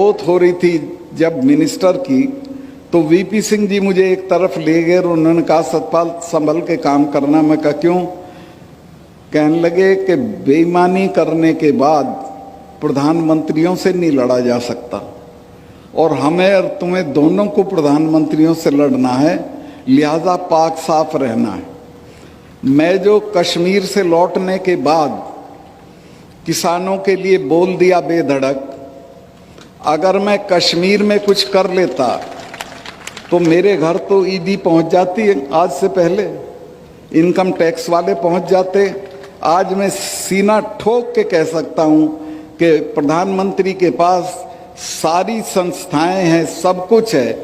बात हो रही थी जब मिनिस्टर की, तो वीपी सिंह जी मुझे एक तरफ ले गए और उन्होंने कहा सतपाल संभल के काम करना। मैं कहा क्यों? कहने लगे कि बेईमानी करने के बाद प्रधानमंत्रियों से नहीं लड़ा जा सकता और हमें और तुम्हें दोनों को प्रधानमंत्रियों से लड़ना है, लिहाजा पाक साफ रहना है। मैं जो कश्मीर से लौटने के बाद किसानों के लिए बोल दिया बेधड़क, अगर मैं कश्मीर में कुछ कर लेता तो मेरे घर तो ईडी पहुंच जाती है, आज से पहले इनकम टैक्स वाले पहुंच जाते। आज मैं सीना ठोक के कह सकता हूं कि प्रधानमंत्री के पास सारी संस्थाएं हैं, सब कुछ है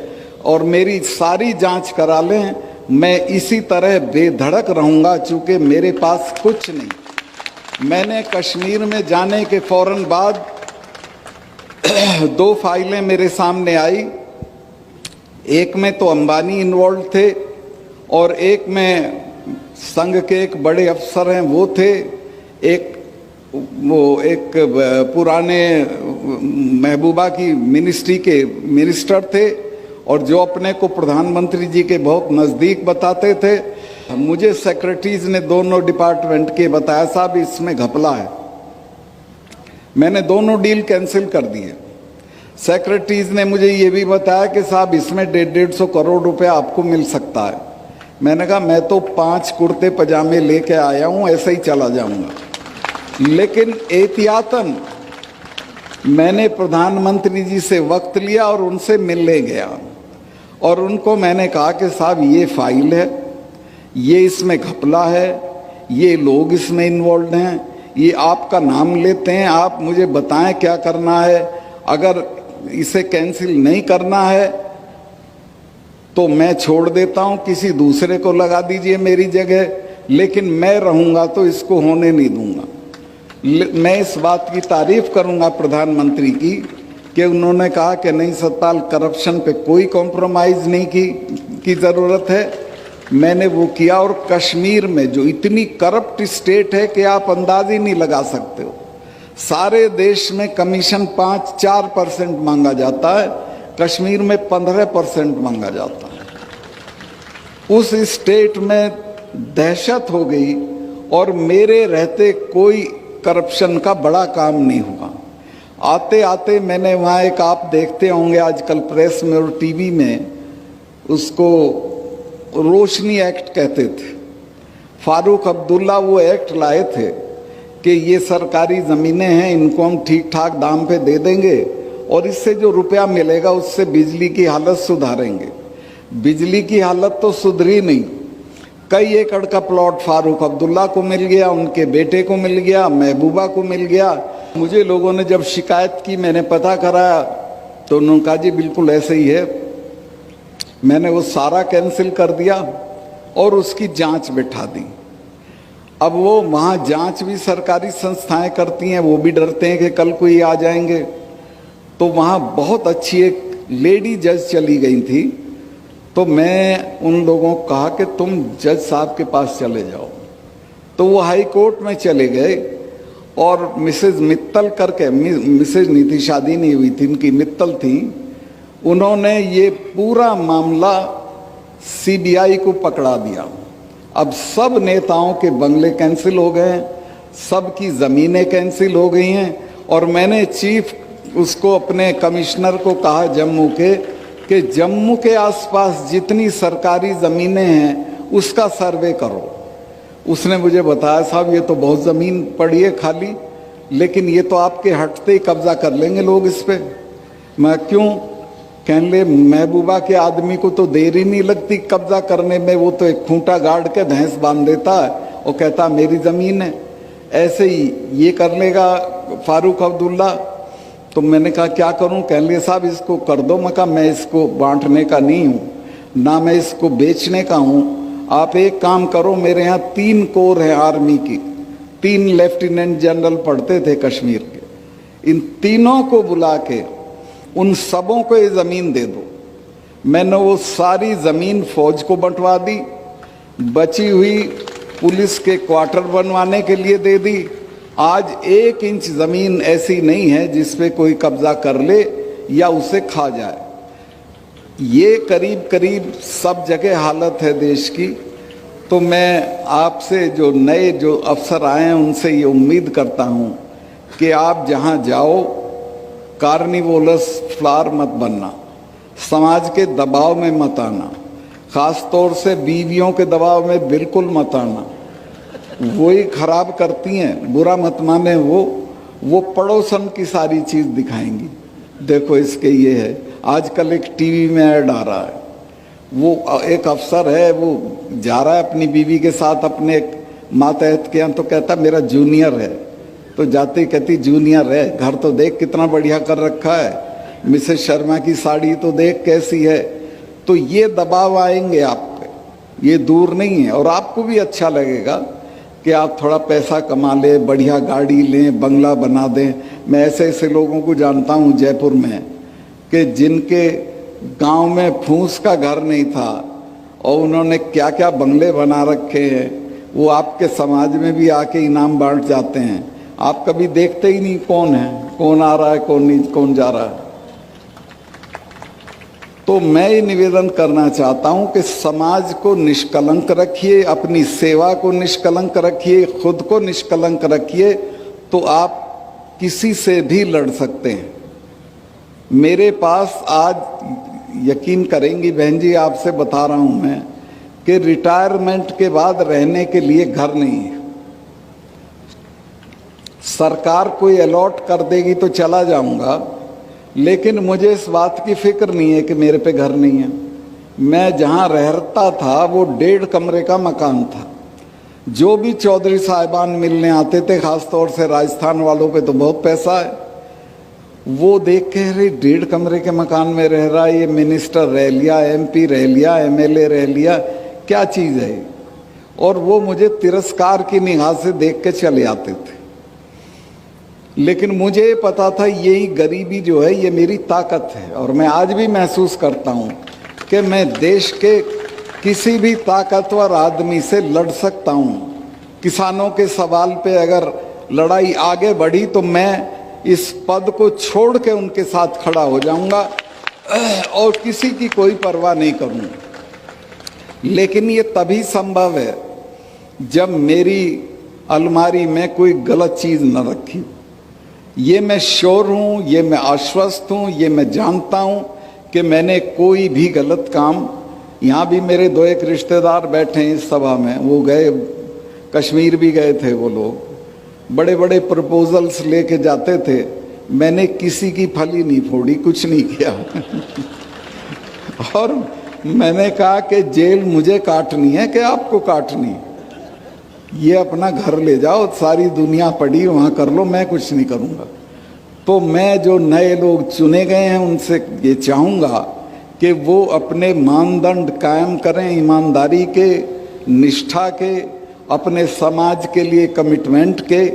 और मेरी सारी जांच करा लें, मैं इसी तरह बेधड़क रहूंगा चूंकि मेरे पास कुछ नहीं। मैंने कश्मीर में जाने के फौरन बाद 2 फाइलें मेरे सामने आई, एक में तो अंबानी इन्वॉल्व थे और एक में संघ के एक बड़े अफसर हैं वो थे, एक पुराने महबूबा की मिनिस्ट्री के मिनिस्टर थे और जो अपने को प्रधानमंत्री जी के बहुत नज़दीक बताते थे। मुझे सेक्रेटरीज ने दोनों डिपार्टमेंट के बताया साहब इसमें घपला है। मैंने दोनों डील कैंसिल कर दिए। सेक्रेटरीज ने मुझे ये भी बताया कि साहब इसमें 150 करोड़ रुपया आपको मिल सकता है। मैंने कहा मैं तो 5 कुर्ते पजामे लेके आया हूँ, ऐसे ही चला जाऊँगा। लेकिन एहतियातन मैंने प्रधानमंत्री जी से वक्त लिया और उनसे मिलने गया और उनको मैंने कहा कि साहब ये फाइल है, ये इसमें घपला है, ये लोग इसमें इन्वॉल्व हैं, ये आपका नाम लेते हैं, आप मुझे बताएं क्या करना है। अगर इसे कैंसिल नहीं करना है तो मैं छोड़ देता हूं, किसी दूसरे को लगा दीजिए मेरी जगह, लेकिन मैं रहूंगा तो इसको होने नहीं दूंगा। मैं इस बात की तारीफ करूंगा प्रधानमंत्री कि उन्होंने कहा कि नहीं सतपाल, करप्शन पे कोई कॉम्प्रोमाइज़ नहीं की ज़रूरत है। मैंने वो किया और कश्मीर में जो इतनी करप्ट स्टेट है कि आप अंदाज ही नहीं लगा सकते हो। सारे देश में कमीशन 5-4% मांगा जाता है, कश्मीर में 15% मांगा जाता है। उस स्टेट में दहशत हो गई और मेरे रहते कोई करप्शन का बड़ा काम नहीं हुआ। आते आते मैंने वहाँ एक, आप देखते होंगे आजकल प्रेस में और टीवी में, उसको रोशनी एक्ट कहते थे। फारूक अब्दुल्ला वो एक्ट लाए थे कि ये सरकारी ज़मीनें हैं, इनको हम ठीक ठाक दाम पे दे देंगे और इससे जो रुपया मिलेगा उससे बिजली की हालत सुधारेंगे। बिजली की हालत तो सुधरी नहीं। कई एकड़ का प्लॉट फारूक अब्दुल्ला को मिल गया, उनके बेटे को मिल गया, महबूबा को मिल गया। मुझे लोगों ने जब शिकायत की, मैंने पता कराया तो उन्होंने कहा जी बिल्कुल ऐसे ही है। मैंने वो सारा कैंसिल कर दिया और उसकी जांच बिठा दी। अब वो वहाँ जांच भी सरकारी संस्थाएं करती हैं, वो भी डरते हैं कि कल को ये आ जाएंगे। तो वहाँ बहुत अच्छी एक लेडी जज चली गई थी, तो मैं उन लोगों को कहा कि तुम जज साहब के पास चले जाओ। तो वो हाई कोर्ट में चले गए और मिसेज मित्तल करके, मिसेज नहीं थी, शादी नहीं हुई थी, इनकी मित्तल थी, उन्होंने ये पूरा मामला सीबीआई को पकड़ा दिया। अब सब नेताओं के बंगले कैंसिल हो गए हैं, सब की ज़मीनें कैंसिल हो गई हैं और मैंने चीफ उसको अपने कमिश्नर को कहा जम्मू के कि जम्मू के आसपास जितनी सरकारी ज़मीनें हैं उसका सर्वे करो। उसने मुझे बताया साहब ये तो बहुत ज़मीन पड़ी है खाली, लेकिन ये तो आपके हटते ही कब्जा कर लेंगे लोग इस पर। मैं क्यों? कहने ले महबूबा के आदमी को तो देर ही नहीं लगती कब्जा करने में, वो तो एक खूंटा गाड़ के भैंस बांध देता है और कहता मेरी ज़मीन है। ऐसे ही ये कर लेगा फारूक अब्दुल्ला। तो मैंने कहा क्या करूं? कहने लगे साहब इसको कर दो। मैं कहा मैं इसको बांटने का नहीं हूँ, ना मैं इसको बेचने का हूँ। आप एक काम करो, मेरे यहाँ 3 कोर हैं आर्मी की, 3 लेफ्टिनेंट जनरल पढ़ते थे कश्मीर के, इन तीनों को बुला के उन सबों को ये ज़मीन दे दो। मैंने वो सारी ज़मीन फौज को बंटवा दी, बची हुई पुलिस के क्वार्टर बनवाने के लिए दे दी। आज 1 इंच ज़मीन ऐसी नहीं है जिस पे कोई कब्जा कर ले। या उसे खा जाए। ये करीब करीब सब जगह हालत है देश की। तो मैं आपसे जो नए जो अफसर आए हैं उनसे ये उम्मीद करता हूँ कि आप जहाँ जाओ कार्निवोलस फ्लावर मत बनना, समाज के दबाव में मत आना, ख़ास तौर से बीवियों के दबाव में बिल्कुल मत आना। वही खराब करती हैं, बुरा मत माने। वो पड़ोसन की सारी चीज़ दिखाएंगी। देखो इसके ये है, आजकल एक टीवी में ऐड आ रहा है, वो एक अफसर है, वो जा रहा है अपनी बीवी के साथ अपने मातहत के यहाँ, तो कहता मेरा जूनियर है। तो जाते कहती जूनियर है, घर तो देख कितना बढ़िया कर रखा है, मिसेस शर्मा की साड़ी तो देख कैसी है। तो ये दबाव आएंगे आप पे, ये दूर नहीं है। और आपको भी अच्छा लगेगा कि आप थोड़ा पैसा कमा लें, बढ़िया गाड़ी लें, बंगला बना दें। मैं ऐसे ऐसे लोगों को जानता हूँ जयपुर में कि जिनके गांव में फूस का घर नहीं था और उन्होंने क्या क्या बंगले बना रखे हैं, वो आपके समाज में भी आके इनाम बांट जाते हैं। आप कभी देखते ही नहीं कौन है, कौन आ रहा है, कौन नहीं, कौन जा रहा है। तो मैं ये निवेदन करना चाहता हूं कि समाज को निष्कलंक रखिए, अपनी सेवा को निष्कलंक रखिए, खुद को निष्कलंक रखिए, तो आप किसी से भी लड़ सकते हैं। मेरे पास आज यकीन करेंगी बहन जी, आपसे बता रहा हूं मैं कि रिटायरमेंट के बाद रहने के लिए घर नहीं है। सरकार कोई अलॉट कर देगी तो चला जाऊंगा, लेकिन मुझे इस बात की फिक्र नहीं है कि मेरे पे घर नहीं है। मैं जहां रहता था वो 1.5 कमरे का मकान था। जो भी चौधरी साहिबान मिलने आते थे, खास तौर से राजस्थान वालों पे तो बहुत पैसा है, वो देख के अरे 1.5 कमरे के मकान में रह रहा है, ये मिनिस्टर रह लिया, MP रह लिया, MLA रह लिया, क्या चीज़ है। और वो मुझे तिरस्कार की निगाह से देख के चले आते थे। लेकिन मुझे पता था यही गरीबी जो है ये मेरी ताकत है। और मैं आज भी महसूस करता हूँ कि मैं देश के किसी भी ताकतवर आदमी से लड़ सकता हूँ। किसानों के सवाल पे अगर लड़ाई आगे बढ़ी तो मैं इस पद को छोड़ के उनके साथ खड़ा हो जाऊंगा और किसी की कोई परवाह नहीं करूँगा। लेकिन ये तभी संभव है जब मेरी अलमारी में कोई गलत चीज़ न रखी। ये मैं श्योर हूँ, ये मैं आश्वस्त हूँ, ये मैं जानता हूँ कि मैंने कोई भी गलत काम, यहाँ भी मेरे 2 एक रिश्तेदार बैठे हैं इस सभा में, वो गए कश्मीर भी गए थे, वो लोग बड़े बड़े प्रपोजल्स लेके जाते थे। मैंने किसी की फली नहीं फोड़ी, कुछ नहीं किया। और मैंने कहा कि जेल मुझे काटनी है कि आपको काटनी, ये अपना घर ले जाओ, सारी दुनिया पड़ी वहाँ कर लो, मैं कुछ नहीं करूँगा। तो मैं जो नए लोग चुने गए हैं उनसे ये चाहूँगा कि वो अपने मानदंड कायम करें, ईमानदारी के, निष्ठा के, अपने समाज के लिए कमिटमेंट के,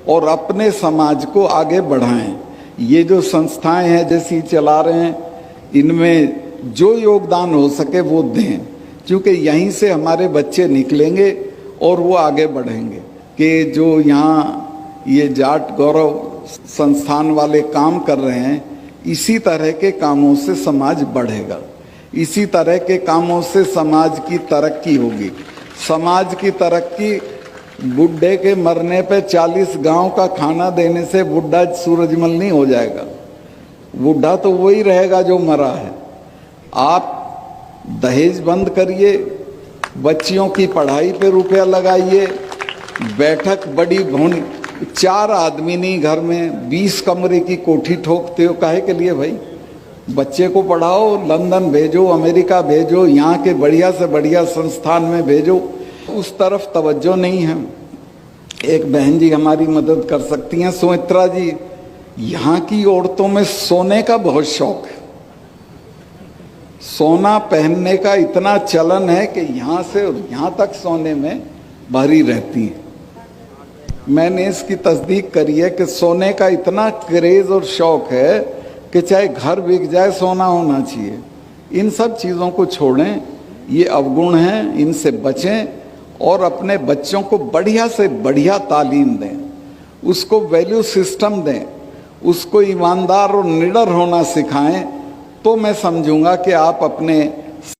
और अपने समाज को आगे बढ़ाएं। ये जो संस्थाएं हैं जैसी चला रहे हैं, इनमें जो योगदान हो सके वो दें, क्योंकि यहीं से हमारे बच्चे निकलेंगे और वो आगे बढ़ेंगे। कि जो यहाँ ये जाट गौरव संस्थान वाले काम कर रहे हैं, इसी तरह के कामों से समाज बढ़ेगा, इसी तरह के कामों से समाज की तरक्की होगी। समाज की तरक्की बुढ़े के मरने पे 40 गांव का खाना देने से बुढ़ा सूरजमल नहीं हो जाएगा। बुढ़ा तो वही रहेगा जो मरा है। आप दहेज बंद करिए, बच्चियों की पढ़ाई पे रुपया लगाइए, बैठक बड़ी होनी, 4 आदमी नहीं घर में 20 कमरे की कोठी ठोकते हो, काहे के लिए भाई? बच्चे को पढ़ाओ, लंदन भेजो, अमेरिका भेजो, यहाँ के बढ़िया से बढ़िया संस्थान में भेजो। उस तरफ तवज्जो नहीं है। एक बहन जी हमारी मदद कर सकती हैं, सुमित्रा जी। यहाँ की औरतों में सोने का बहुत शौक है, सोना पहनने का इतना चलन है कि यहाँ से यहाँ तक सोने में भरी रहती हैं। मैंने इसकी तस्दीक करी है कि सोने का इतना क्रेज और शौक है कि चाहे घर बिक जाए सोना होना चाहिए। इन सब चीज़ों को छोड़ें, ये अवगुण हैं, इनसे बचें और अपने बच्चों को बढ़िया से बढ़िया तालीम दें, उसको वैल्यू सिस्टम दें, उसको ईमानदार और निडर होना सिखाएं, तो मैं समझूंगा कि आप अपने